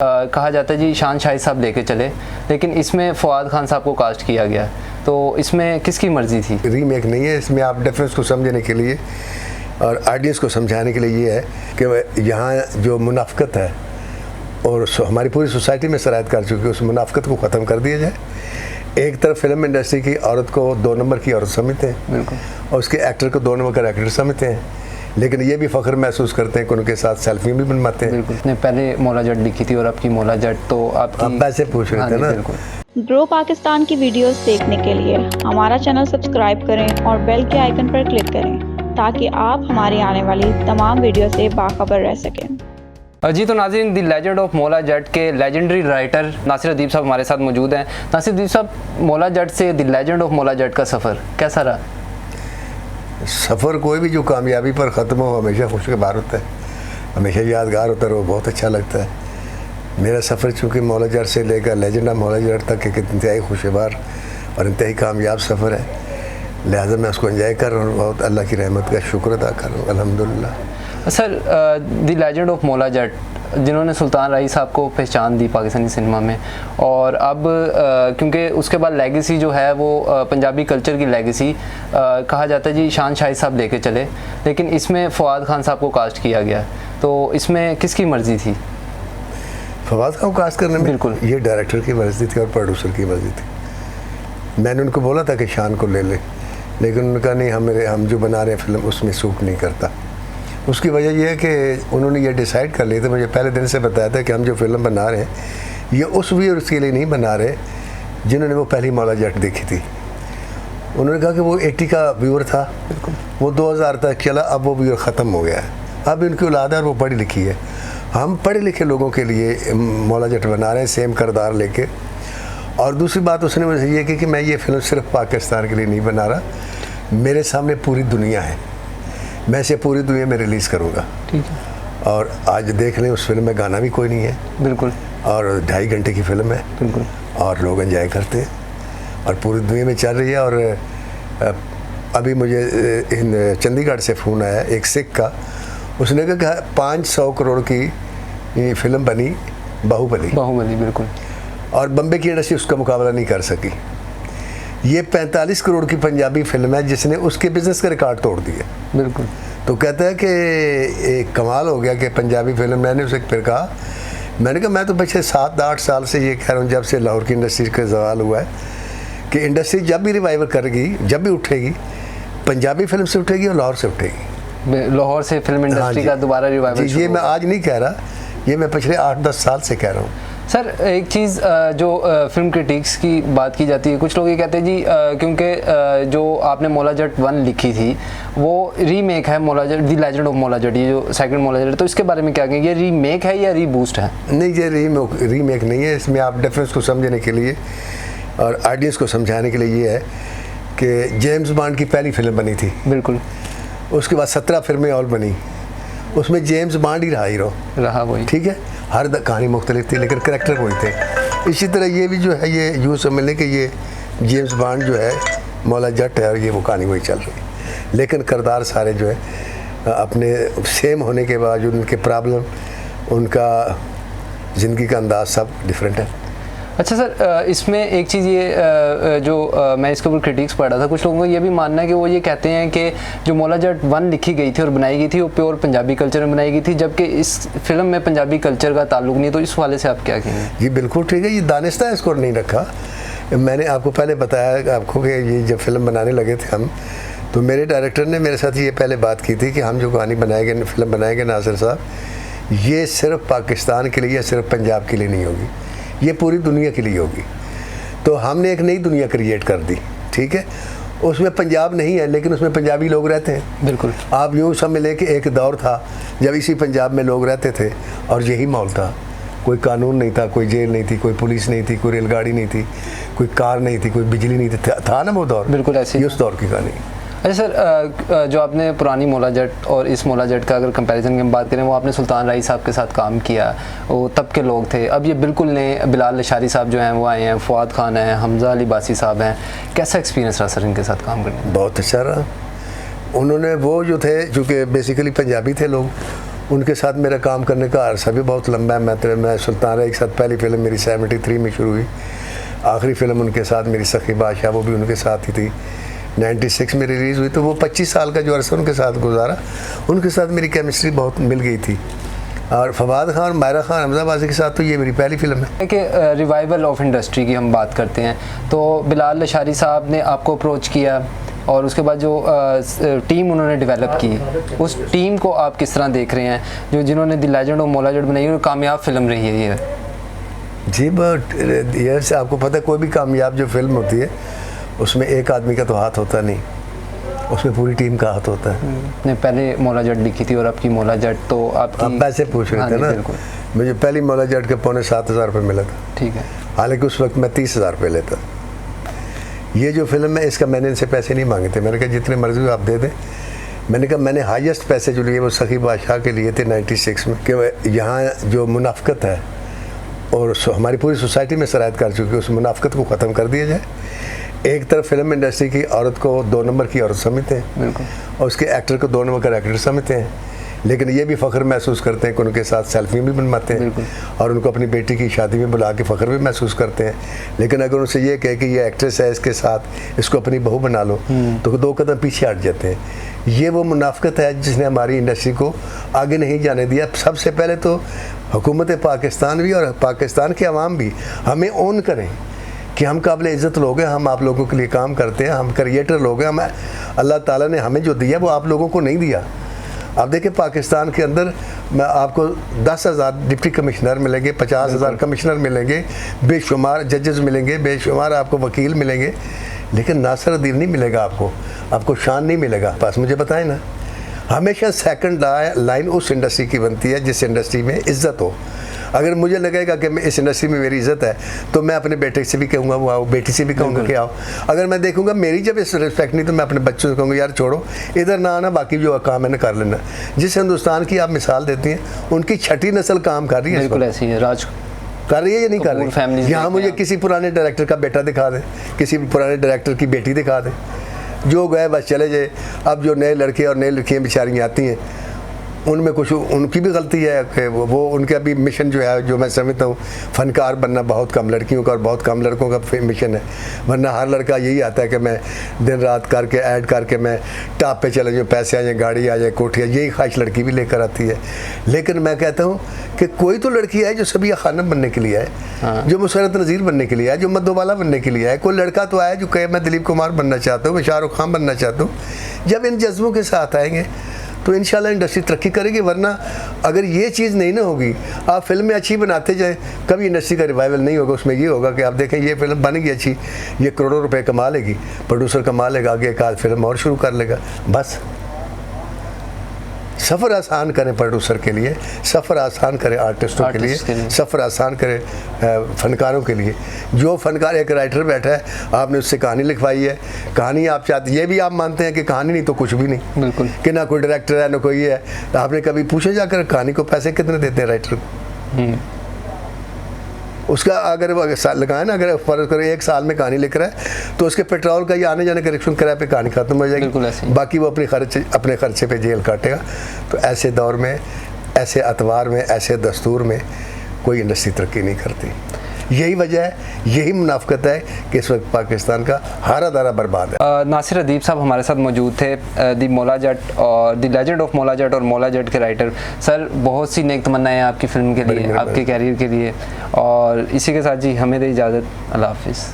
कहा जाता है जी शान शाहिद साहब लेके चले, लेकिन इसमें फवाद खान साहब को कास्ट किया गया, तो इसमें किसकी मर्ज़ी थी? रीमेक नहीं है, इसमें आप डिफरेंस को समझने के लिए और ऑडियंस को समझाने के लिए ये है कि यहाँ जो मुनाफिकत है और हमारी पूरी सोसाइटी में शरायत कर चुकी है, उस मुनाफिकत को ख़त्म कर दिया जाए। एक तरफ फिल्म इंडस्ट्री की औरत को 2 नंबर की औरत समझते हैं, बिल्कुल, और उसके एक्टर को 2 नंबर का एक्टर समझते हैं, लेकिन ये भी फ़ख्र महसूस करते हैं कि उनके साथ सेल्फी भी बनवाते हैं। बिल्कुल, ने पहले मौला जट लिखी थी और आपकी मौला जट, तो आपकी आप पैसे पूछ रहे थे ना। ग्रो पाकिस्तान की वीडियोस देखने के लिए हमारा चैनल सब्सक्राइब करें और बेल के आइकन पर क्लिक करें ताकि आप हमारी आने वाली तमाम वीडियो से बाखबर रह सकें। जी तो नाज़रीन, the legend of Maula Jatt के लेजेंडरी राइटर नासिर अदीब साहब हमारे साथ मौजूद हैं। नासिर अदीब साहब, मौला जट से the legend of Maula Jatt का सफ़र कैसा रहा? सफ़र कोई भी जो कामयाबी पर ख़त्म हो हमेशा खुशगवार होता है, हमेशा यादगार होता है, वो बहुत अच्छा लगता है। मेरा सफ़र चूँकि मौला जट से लेकर लेजेंड ऑफ मौला जट तक एक इंतहाई खुशगवार और इंतहाई कामयाब सफ़र है, लिहाजा मैं उसको एंजॉय कर रहा हूँ, बहुत अल्लाह की रहमत का शुक्र अदा कर रहा हूँ, अल्हम्दुलिल्लाह। Sir, the legend of Maula Jatt जिन्होंने सुल्तान राही साहब को पहचान दी पाकिस्तानी सिनेमा में, और अब क्योंकि उसके बाद लेगेसी जो है वो पंजाबी कल्चर की लेगेसी कहा जाता है जी शान शाहिद साहब लेके चले, लेकिन इसमें फवाद खान साहब को कास्ट किया गया, तो इसमें किसकी मर्ज़ी थी? फवाद खान को कास्ट करने में बिल्कुल ये डायरेक्टर की मर्ज़ी थी और प्रोड्यूसर की मर्ज़ी थी। मैंने उनको बोला था कि शान को ले ले, लेकिन उन्होंने कहा नहीं, हम जो बना रहे हैं फिल्म उसमें सूट नहीं करता। उसकी वजह यह है कि उन्होंने ये डिसाइड कर लिया था, मुझे पहले दिन से बताया था कि हम जो फिल्म बना रहे हैं ये उस व्यूअर्स के लिए नहीं बना रहे जिन्होंने वो पहली मौला जट देखी थी। उन्होंने कहा कि वो 80 का व्यूअर था, वो 2000 तक चला, अब वो व्यूअर ख़त्म हो गया है, अब इनकी औलाद है और वो पढ़ी लिखी है। हम पढ़े लिखे लोगों के लिए मौला जट बना रहे हैं, सेम किरदार लेके। और दूसरी बात उसने मुझे ये की कि मैं ये फिल्म सिर्फ पाकिस्तान के लिए नहीं बना रहा, मेरे सामने पूरी दुनिया है, मैं इसे पूरी दुनिया में रिलीज़ करूँगा। ठीक है। और आज देख लें, उस फिल्म में गाना भी कोई नहीं है, बिल्कुल, और 2.5 घंटे की फिल्म है, बिल्कुल, और लोग एंजॉय करते हैं और पूरी दुनिया में चल रही है। और अभी मुझे चंडीगढ़ से फ़ोन आया एक सिख का, उसने कहा 500 करोड़ की फिल्म बनी बाहुबली, बिल्कुल, और बम्बे की इंडस्ट्री उसका मुकाबला नहीं कर सकी। ये 45 करोड़ की पंजाबी फिल्म है जिसने उसके बिज़नेस का रिकॉर्ड तोड़ दिया, बिल्कुल। तो कहता है कि एक कमाल हो गया कि पंजाबी फिल्म। मैंने उसे फिर कहा, मैंने कहा मैं तो पिछले 7-8 साल से ये कह रहा हूँ, जब से लाहौर की इंडस्ट्री का सवाल हुआ है कि इंडस्ट्री जब भी रिवाइवल करेगी, जब भी उठेगी, पंजाबी फिल्म से उठेगी और लाहौर से उठेगी। लाहौर से फिल्म इंडस्ट्री का दोबारा रिवाइवल। ये मैं आज नहीं कह रहा, ये मैं पिछले 8-10 साल से कह रहा हूँ। सर, एक चीज़ जो फिल्म क्रिटिक्स की बात की जाती है, कुछ लोग ये कहते हैं जी क्योंकि जो आपने मौला जट 1 लिखी थी वो रीमेक है Maula Jatt, the legend of Maula Jatt, ये जो सेकंड मौला जट, तो इसके बारे में क्या कहेंगे? ये रीमेक है या रीबूस्ट है? नहीं, ये रीमेक नहीं है। इसमें आप डिफरेंस को समझने के लिए और ऑडियंस को समझाने के लिए ये है कि जेम्स बॉन्ड की पहली फिल्म बनी थी, बिल्कुल, उसके बाद 17 फिल्में और बनी, उसमें जेम्स बॉन्ड ही रहा हीरो, रहा वही, ठीक है, हर कहानी मुख्तलिफ थी लेकिन करैक्टर वही थे। इसी तरह ये भी जो है, ये यूँ समझ लें कि ये जेम्स बॉन्ड जो है मौला जट है और ये वो कहानी वही चल रही है, लेकिन किरदार सारे जो है अपने सेम होने के बावजूद उनके प्रॉब्लम, उनका ज़िंदगी का अंदाज सब डिफरेंट है। अच्छा सर, इसमें एक चीज़ ये जो मैं इसके ऊपर क्रिटिक्स पढ़ रहा था, कुछ लोगों को ये भी मानना है कि वो ये कहते हैं कि जो मौला जट 1 लिखी गई थी और बनाई गई थी वो प्योर पंजाबी कल्चर में बनाई गई थी, जबकि इस फिल्म में पंजाबी कल्चर का ताल्लुक नहीं है, तो इस वाले से आप क्या कहेंगे? जी बिल्कुल ठीक है, ये दानिस्ता इसको नहीं रखा। मैंने आपको पहले बताया आपको कि ये जब फिल्म बनाने लगे थे हम, तो मेरे डायरेक्टर ने मेरे साथ ये पहले बात की थी कि हम जो कहानी बनाएंगे, फिल्म बनाएंगे नासिर साहब, ये सिर्फ पाकिस्तान के लिए या सिर्फ पंजाब के लिए नहीं होगी, ये पूरी दुनिया के लिए होगी। तो हमने एक नई दुनिया क्रिएट कर दी, ठीक है, उसमें पंजाब नहीं है लेकिन उसमें पंजाबी लोग रहते हैं, बिल्कुल। आप यूँ समझ लें कि एक दौर था जब इसी पंजाब में लोग रहते थे और यही माहौल था, कोई कानून नहीं था, कोई जेल नहीं थी, कोई पुलिस नहीं थी, कोई रेलगाड़ी नहीं थी, कोई कार नहीं थी, कोई बिजली नहीं थी, था ना वो दौर, बिल्कुल ऐसे उस दौर की कहानी। अच्छा सर, जो आपने पुरानी मौला जट और इस मौला जट का अगर कंपैरिजन की हम बात करें, वो आपने सुल्तान राही साहब के साथ काम किया, वो तब के लोग थे, अब ये बिल्कुल नए बिलाल लशारी साहब जो हैं वो आए हैं, फवाद खान हैं, हमजा अली बासी साहब हैं, कैसा एक्सपीरियंस रहा सर इनके साथ काम करने? बहुत अच्छा रहा। उन्होंने वो जो थे, चूँकि बेसिकली पंजाबी थे लोग, उनके साथ मेरा काम करने का अरसा भी बहुत लंबा है। मैं सुल्तान राय के साथ पहली फ़िल्म मेरी 73 में शुरू हुई, आखिरी फ़िल्म उनके साथ मेरी सखी बादशाह वो भी उनके साथ ही थी, 96 में रिलीज़ हुई। तो वो 25 साल का जो अरसा उनके साथ गुजारा, उनके साथ मेरी केमिस्ट्री बहुत मिल गई थी। और फवाद खान और मायरा खान हमजाबाजी के साथ तो ये मेरी पहली फ़िल्म है। कि रिवाइवल ऑफ इंडस्ट्री की हम बात करते हैं तो बिलाल लशारी साहब ने आपको अप्रोच किया और उसके बाद जो टीम उन्होंने डेवलप की, उस टीम को आप किस तरह देख रहे हैं, जो जिन्होंने the legend of Maula Jatt बनाई और कामयाब फिल्म रही है ये? जी बट ये से आपको पता है कोई भी कामयाब जो फिल्म होती है उसमें एक आदमी का तो हाथ होता नहीं, उसमें पूरी टीम का हाथ होता है। ने पहले मौला जट लिखी थी और आपकी मौला जट, तो आपकी आप पैसे पूछ रहे थे ना, मुझे पहली मौला जट के पौने 7,000 रुपये मिला था। ठीक है। हालांकि उस वक्त मैं 30,000 रुपये लेता। ये जो फिल्म है इसका मैंने इनसे पैसे नहीं मांगे थे, मैंने कहा जितने मर्जी आप दे दें। मैंने कहा मैंने हाईएस्ट पैसे जो लिए वो सखी बादशाह के लिए थे 96 में, कि यहाँ जो मुनाफकत है और हमारी पूरी सोसाइटी में शरारत कर चुकी है, उस मुनाफकत को ख़त्म कर दिया जाए। एक तरफ फिल्म इंडस्ट्री की औरत को 2 नंबर की औरत समझते हैं और उसके एक्टर को 2 नंबर का एक्टर समझते हैं, लेकिन ये भी फ़ख्र महसूस करते हैं कि उनके साथ सेल्फी भी बनवाते हैं और उनको अपनी बेटी की शादी में बुला के फ़ख्र भी महसूस करते हैं। लेकिन अगर उनसे ये कहे कि ये एक्ट्रेस है, इसके साथ इसको अपनी बहू बना लो, तो 2 कदम पीछे हट जाते हैं। ये वो मुनाफकत है जिसने हमारी इंडस्ट्री को आगे नहीं जाने दिया। सबसे पहले तो हुकूमत पाकिस्तान भी और पाकिस्तान के अवाम भी हमें ओन करें कि हम काबिल इज़्ज़त लोग हैं, हम आप लोगों के लिए काम करते हैं, हम क्रिएटर लोग हैं, हम अल्लाह ताला ने हमें जो दिया वो आप लोगों को नहीं दिया। आप देखिए पाकिस्तान के अंदर मैं आपको 10,000 डिप्टी कमिश्नर मिलेंगे, 50,000 कमिश्नर मिलेंगे, बेशुमार जजेस मिलेंगे, बेशुमार आपको वकील मिलेंगे, लेकिन नासिरुद्दीन नहीं मिलेगा आपको शान नहीं मिलेगा। बस मुझे बताएं ना, हमेशा सेकंड लाइन उस इंडस्ट्री की बनती है जिस इंडस्ट्री में इज़्ज़त हो। अगर मुझे लगेगा कि मैं इस इंडस्ट्री में मेरी इज़्ज़त है तो मैं अपने बेटे से भी कहूँगा वो आओ, बेटी से भी कहूँगा कि आओ। अगर मैं देखूँगा मेरी जब इस रिस्पेक्ट नहीं तो मैं अपने बच्चों से कहूँगा यार छोड़ो, इधर ना आना, बाकी जो काम मैंने कर लेना। जिस हिंदुस्तान की आप मिसाल देती हैं उनकी 6ठी नस्ल काम कर रही है, बिल्कुल ऐसी है, राज कर रही है या नहीं कर रही? यहाँ मुझे किसी पुराने डायरेक्टर का बेटा दिखा दे, किसी पुराने डायरेक्टर की बेटी दिखा दे, जो गए बस चले जाए। अब जो नए लड़के और नई लड़कियाँ बेचारियाँ आती हैं उनमें कुछ उनकी भी गलती है कि वो उनका भी मिशन जो है, जो मैं समझता हूँ फ़नकार बनना बहुत कम लड़कियों का और बहुत कम लड़कों का मिशन है। वरना हर लड़का यही आता है कि मैं दिन रात करके ऐड करके मैं टॉप पे चले जाऊँ, पैसे आ जाए, गाड़ी आ जाए, कोठी आ जाए, यही ख्वाहिश लड़की भी लेकर आती है। लेकिन मैं कहता हूँ कि कोई तो लड़की है जो सबिया खानम बनने के लिए है, जो मुसरत नज़ीर बनने के लिए है, जो मधुबाला बनने के लिए है। कोई लड़का तो आया जो कहे मैं दिलीप कुमार बनना चाहता हूँ, मैं शाहरुख खान बनना चाहता हूँ। जब इन जज्बों के साथ आएंगे तो इंशाल्लाह इंडस्ट्री तरक्की करेगी। वरना अगर ये चीज़ नहीं ना होगी, आप फिल्में अच्छी बनाते जाएं, कभी इंडस्ट्री का रिवाइवल नहीं होगा। उसमें ये होगा कि आप देखें ये फिल्म बन गई अच्छी, ये करोड़ों रुपए कमा लेगी, प्रोड्यूसर कमा लेगा, आगे एक आध फिल्म और शुरू कर लेगा। बस सफ़र आसान करें प्रोड्यूसर के लिए, सफ़र आसान करें आर्टिस्टों के लिए, सफ़र आसान करें फ़नकारों के लिए। जो फ़नकार, एक राइटर बैठा है, आपने उससे कहानी लिखवाई है, कहानी आप चाहते, ये भी आप मानते हैं कि कहानी नहीं तो कुछ भी नहीं, बिल्कुल, कि ना कोई डायरेक्टर है ना कोई है। आपने कभी पूछे जाकर कहानी को पैसे कितने देते हैं राइटर को? उसका अगर वो लगाए ना, अगर फर्ज करो 1 साल में कहानी लिख रहा है तो उसके पेट्रोल का या आने जाने का रिक्शा किराए पे कहानी खत्म हो जाएगी, बाकी वो अपने खर्चे पे जेल काटेगा। तो ऐसे दौर में, ऐसे अतवार में, ऐसे दस्तूर में कोई इंडस्ट्री तरक्की नहीं करती। यही वजह है, यही मुनाफकत है कि इस वक्त पाकिस्तान का हारा दारा बर्बाद है। नासिर अदीब साहब हमारे साथ मौजूद थे, दी मौला जट और the legend of Maula Jatt और मौला जट के राइटर। सर बहुत सी नेक तमन्नाएं आपकी फ़िल्म के लिए, आपके कैरियर के लिए, और इसी के साथ जी हमें दे इजाज़त। अल्लाह हाफिज़।